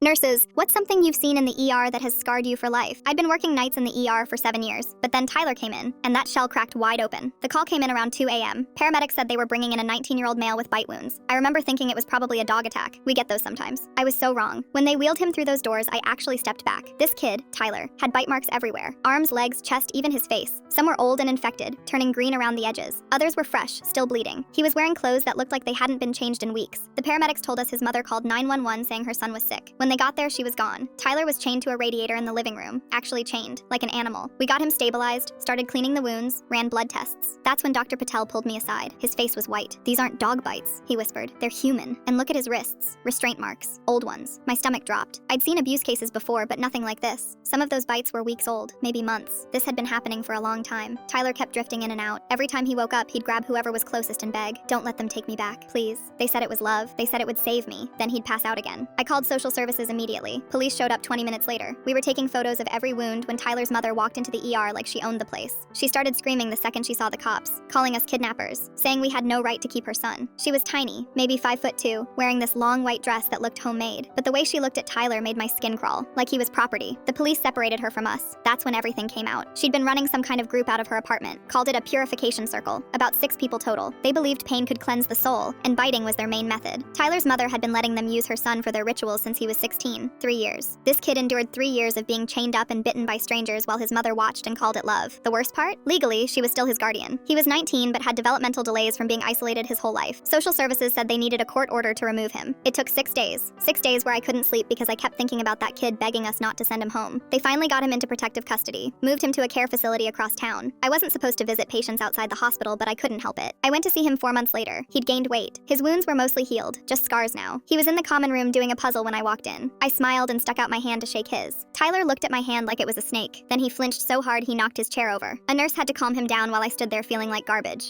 Nurses, what's something you've seen in the ER that has scarred you for life? I'd been working nights in the ER for 7 years, but then Tyler came in, and that shell cracked wide open. The call came in around 2 a.m. Paramedics said they were bringing in a 19-year-old male with bite wounds. I remember thinking it was probably a dog attack. We get those sometimes. I was so wrong. When they wheeled him through those doors, I actually stepped back. This kid, Tyler, had bite marks everywhere. Arms, legs, chest, even his face. Some were old and infected, turning green around the edges. Others were fresh, still bleeding. He was wearing clothes that looked like they hadn't been changed in weeks. The paramedics told us his mother called 911 saying her son was sick. When they got there, she was gone. Tyler was chained to a radiator in the living room, actually chained, like an animal. We got him stabilized, started cleaning the wounds, ran blood tests. That's when Dr. Patel pulled me aside. His face was white. "These aren't dog bites," he whispered. "They're human. And look at his wrists. Restraint marks. Old ones." My stomach dropped. I'd seen abuse cases before, but nothing like this. Some of those bites were weeks old, maybe months. This had been happening for a long time. Tyler kept drifting in and out. Every time he woke up, he'd grab whoever was closest and beg, "Don't let them take me back, please." They said it was love. They said it would save me. Then he'd pass out again. I called social services immediately. Police showed up 20 minutes later. We were taking photos of every wound when Tyler's mother walked into the ER like she owned the place. She started screaming the second she saw the cops, calling us kidnappers, saying we had no right to keep her son. She was tiny, maybe 5'2", wearing this long white dress that looked homemade. But the way she looked at Tyler made my skin crawl, like he was property. The police separated her from us. That's when everything came out. She'd been running some kind of group out of her apartment, called it a purification circle. About 6 people total. They believed pain could cleanse the soul, and biting was their main method. Tyler's mother had been letting them use her son for their rituals since he was 16, 3 years. This kid endured 3 years of being chained up and bitten by strangers while his mother watched and called it love. The worst part? Legally, she was still his guardian. He was 19 but had developmental delays from being isolated his whole life. Social services said they needed a court order to remove him. It took 6 days. 6 days where I couldn't sleep because I kept thinking about that kid begging us not to send him home. They finally got him into protective custody, moved him to a care facility across town. I wasn't supposed to visit patients outside the hospital, but I couldn't help it. I went to see him 4 months later. He'd gained weight. His wounds were mostly healed, just scars now. He was in the common room doing a puzzle when I walked in. I smiled and stuck out my hand to shake his. Tyler looked at my hand like it was a snake. Then he flinched so hard he knocked his chair over. A nurse had to calm him down while I stood there feeling like garbage.